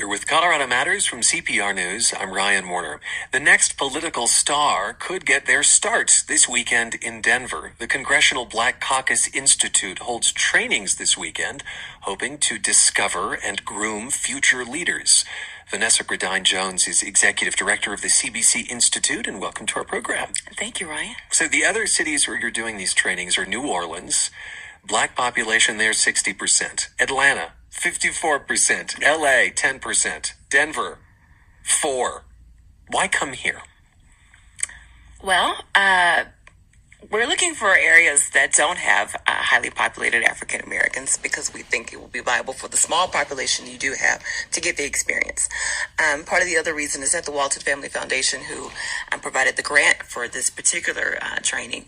You're with Colorado Matters from CPR News. I'm Ryan Warner. The next political star could get their start this weekend in Denver. The Congressional Black Caucus Institute holds trainings this weekend, hoping to discover and groom future leaders. Vanessa Griddine-Jones is executive director of the CBCI Institute, and welcome to our program. Thank you, Ryan. So the other cities where you're doing these trainings are New Orleans. Black population there, 60%. Atlanta, 54%. LA, 10%. Denver, 4%. Why come here? Well, we're looking for areas that don't have highly populated African Americans because we think it will be viable for the small population you do have to get the experience. Part of the other reason is that the Walton Family Foundation, who provided the grant for this particular training,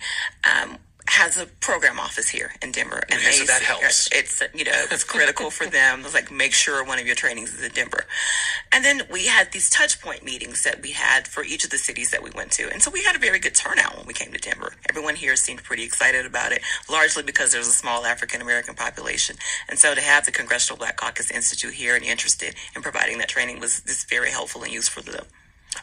has a program office here in Denver, and so that helps. It's critical for them. It's like, make sure one of your trainings is in Denver. And then we had these touch point meetings that we had for each of the cities that we went to, and so we had a very good turnout when we came to Denver. Everyone here seemed pretty excited about it, largely because there's a small African American population, and so to have the Congressional Black Caucus Institute here and interested in providing that training was very helpful and useful to them.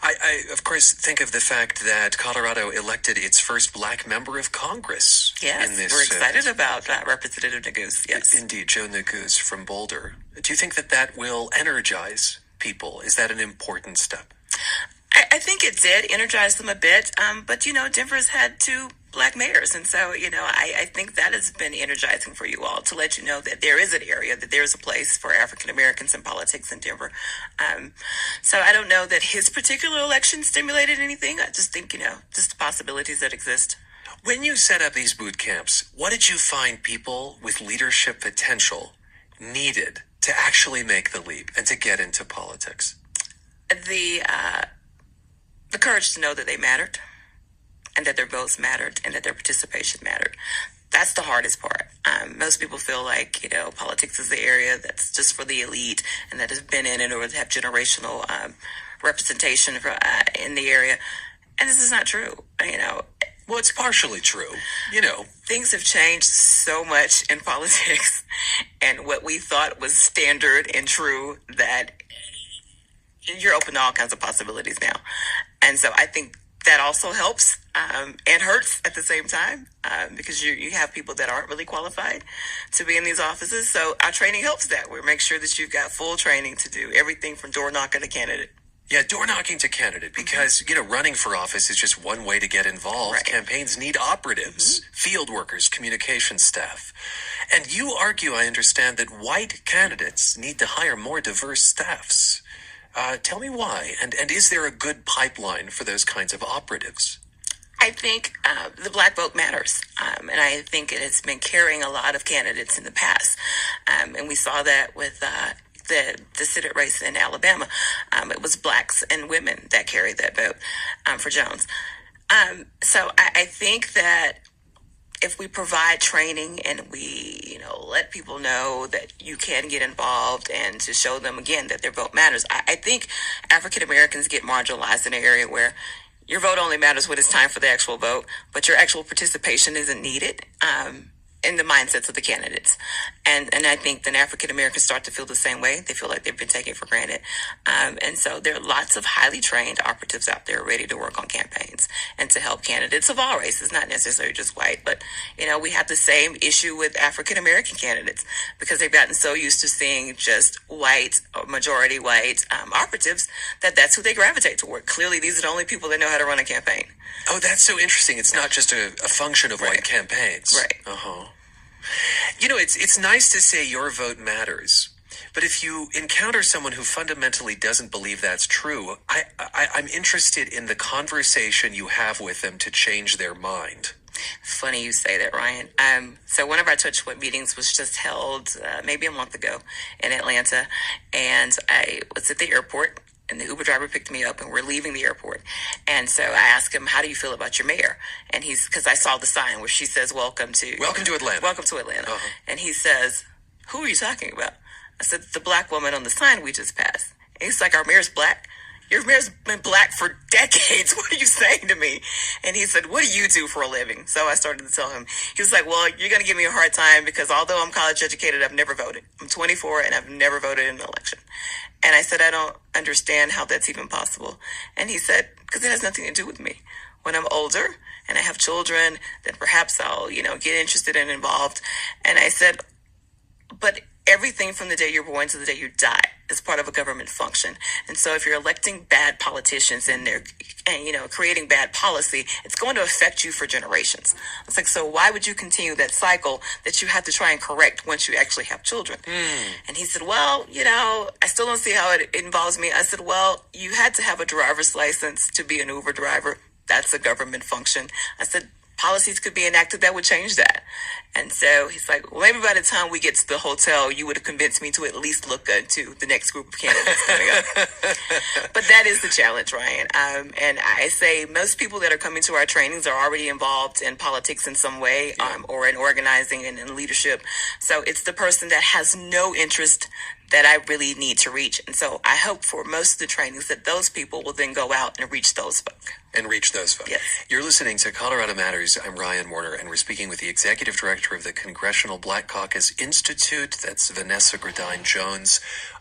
I, of course, think of the fact that Colorado elected its first black member of Congress. Yes, in this, we're excited about Representative Neguse. Yes. Indeed, Joe Neguse from Boulder. Do you think that will energize people? Is that an important step? I think it did energize them a bit, but Denver's had 2 black mayors, and so I think that has been energizing for you all to let you know that there is an area, that there's a place for African Americans in politics in Denver. So I don't know that his particular election stimulated anything. I just think just the possibilities that exist. When you set up these boot camps, what did you find people with leadership potential needed to actually make the leap and to get into politics? The courage to know that they mattered, and that their votes mattered, and that their participation mattered. That's the hardest part. Most people feel like, politics is the area that's just for the elite and that has been in it or have generational representation in the area. And this is not true. Well, it's partially true. Things have changed so much in politics, and what we thought was standard and true, that you're open to all kinds of possibilities now. And so I think that also helps and hurts at the same time because you have people that aren't really qualified to be in these offices. So our training helps that. We make sure that you've got full training to do everything from door knocking to candidate. Yeah, door knocking to candidate, because, running for office is just one way to get involved. Right. Campaigns need operatives, field workers, communication staff. And you argue, I understand, that white candidates need to hire more diverse staffs. Tell me why, and is there a good pipeline for those kinds of operatives? I think the black vote matters, and I think it has been carrying a lot of candidates in the past, and we saw that with the Senate race in Alabama. It was blacks and women that carried that vote for Jones. So I think that if we provide training and we, let people know that you can get involved and to show them again that their vote matters, I think African Americans get marginalized in an area where your vote only matters when it's time for the actual vote, but your actual participation isn't needed in the mindsets of the candidates. And I think then African Americans start to feel the same way. They feel like they've been taken for granted. And so there are lots of highly trained operatives out there ready to work on campaigns and to help candidates of all races, not necessarily just white. But, we have the same issue with African American candidates because they've gotten so used to seeing just white or majority white operatives that's who they gravitate toward. Clearly, these are the only people that know how to run a campaign. Oh, that's so interesting. It's not just a function of white campaigns. Right. Uh-huh. It's nice to say your vote matters, but if you encounter someone who fundamentally doesn't believe that's true, I'm interested in the conversation you have with them to change their mind. Funny you say that, Ryan. So one of our touch point meetings was just held maybe a month ago in Atlanta, and I was at the airport. And the Uber driver picked me up, and we're leaving the airport. And so I asked him, how do you feel about your mayor? And because I saw the sign where she says, welcome to Atlanta. Welcome to Atlanta. Uh-huh. And he says, who are you talking about? I said, the black woman on the sign we just passed. And he's like, our mayor's black? your mayor's been black for decades. What are you saying to me? And he said, what do you do for a living? So I started to tell him. He was like, well, you're going to give me a hard time because although I'm college educated, I've never voted. I'm 24 and I've never voted in an election. And I said, I don't understand how that's even possible. And he said, because it has nothing to do with me. When I'm older and I have children, then perhaps I'll, get interested and involved. And I said, but everything from the day you're born to the day you die is part of a government function. And so if you're electing bad politicians and they're, creating bad policy, it's going to affect you for generations. It's like, so why would you continue that cycle that you have to try and correct once you actually have children? And he said, well, I still don't see how it involves me. I said, well, you had to have a driver's license to be an Uber driver. That's a government function. I said, policies could be enacted that would change that. And so he's like, well, maybe by the time we get to the hotel, you would have convinced me to at least look into the next group of candidates coming up. But that is the challenge, Ryan. And I say most people that are coming to our trainings are already involved in politics in some way, or in organizing and in leadership. So it's the person that has no interest that I really need to reach. And so I hope for most of the trainings that those people will then go out and reach those folk. Yes. You're listening to Colorado Matters. I'm Ryan Warner, and we're speaking with the Executive Director of the Congressional Black Caucus Institute. That's Vanessa Griddine-Jones.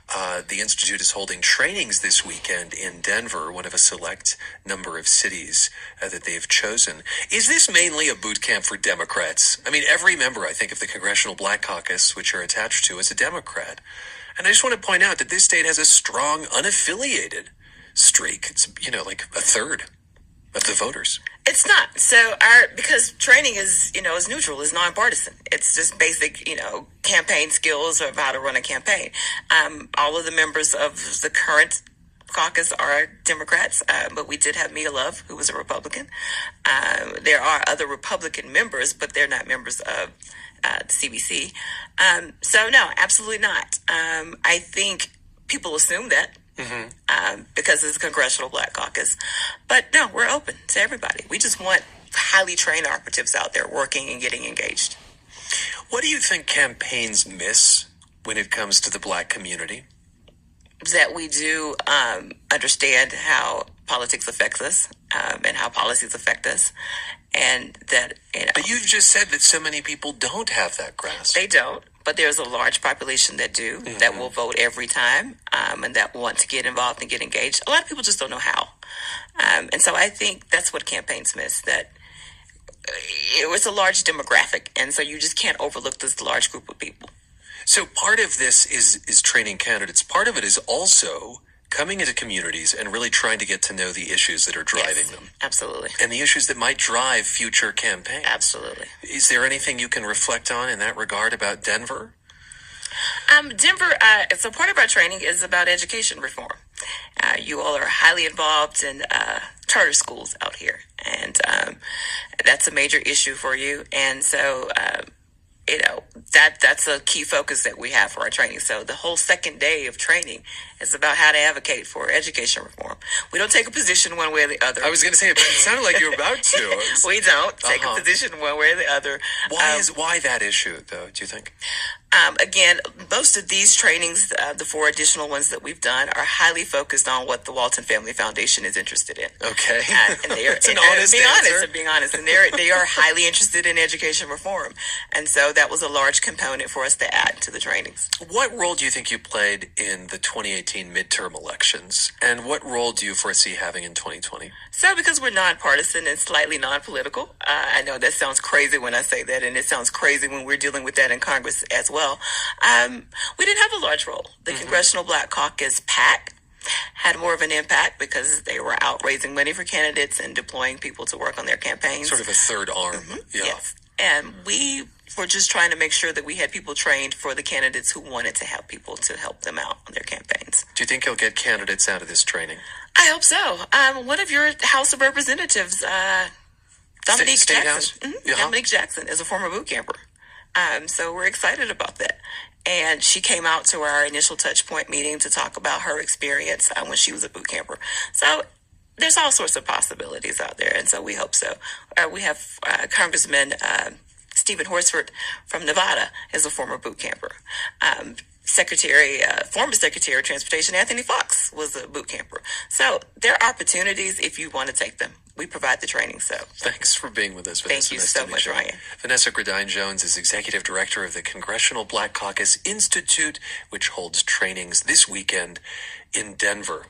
The Institute is holding trainings this weekend in Denver, one of a select number of cities that they've chosen. Is this mainly a boot camp for Democrats? I mean, every member, I think, of the Congressional Black Caucus, which you're attached to, is a Democrat. And I just want to point out that this state has a strong unaffiliated streak. It's, like a third of the voters. It's not. So because training is neutral, is nonpartisan. It's just basic, campaign skills of how to run a campaign. All of the members of the current caucus are Democrats, but we did have Mia Love, who was a Republican. There are other Republican members, but they're not members of the CBC. So no, absolutely not. I think people assume that. Because it's a Congressional Black Caucus. But no, we're open to everybody. We just want highly trained operatives out there working and getting engaged. What do you think campaigns miss when it comes to the Black community? That we do understand how politics affects us and how policies affect us. And that, But you've just said that so many people don't have that grasp. They don't. But there's a large population that do, that will vote every time, and that want to get involved and get engaged. A lot of people just don't know how. And so I think that's what campaigns miss, that it was a large demographic. And so you just can't overlook this large group of people. So part of this is training candidates. Part of it is also coming into communities and really trying to get to know the issues that are driving them. Absolutely. And the issues that might drive future campaigns. Absolutely. Is there anything you can reflect on in that regard about Denver? Denver, so part of our training is about education reform. You all are highly involved in charter schools out here, and that's a major issue for you. And so, that's a key focus that we have for our training. So the whole second day of training is about how to advocate for education reform. We don't take a position one way or the other. I was going to say, but it sounded like you were about to. We don't take a position one way or the other. Why that issue, though, do you think? Again, most of these trainings, the 4 additional ones that we've done, are highly focused on what the Walton Family Foundation is interested in. Okay. And they're it's an honest answer. Being honest. And they are highly interested in education reform. And so that was a large component for us to add to the trainings. What role do you think you played in the 2018 midterm elections? And what role do you foresee having in 2020? So because we're nonpartisan and slightly non-political, I know that sounds crazy when I say that, and it sounds crazy when we're dealing with that in Congress as well. We didn't have a large role. The Congressional Black Caucus PAC had more of an impact because they were out raising money for candidates and deploying people to work on their campaigns. Sort of a third arm. Yeah. Yes. And we were just trying to make sure that we had people trained for the candidates who wanted to have people to help them out on their campaigns. Do you think you'll get candidates out of this training? I hope so. One of your House of Representatives, Dominique State Jackson. House? Dominique Jackson is a former boot camper. So we're excited about that. And she came out to our initial touch point meeting to talk about her experience when she was a boot camper. So there's all sorts of possibilities out there. And so we hope so. We have Congressman Stephen Horsford from Nevada is a former boot camper. former Secretary of Transportation Anthony Fox was a boot camper. So there are opportunities if you want to take them. We provide the training. So thanks for being with us, Vanessa. thank you Nice so to meet much, you. Ryan. Vanessa Griddine-Jones is Executive Director of the Congressional Black Caucus Institute, which holds trainings this weekend in Denver.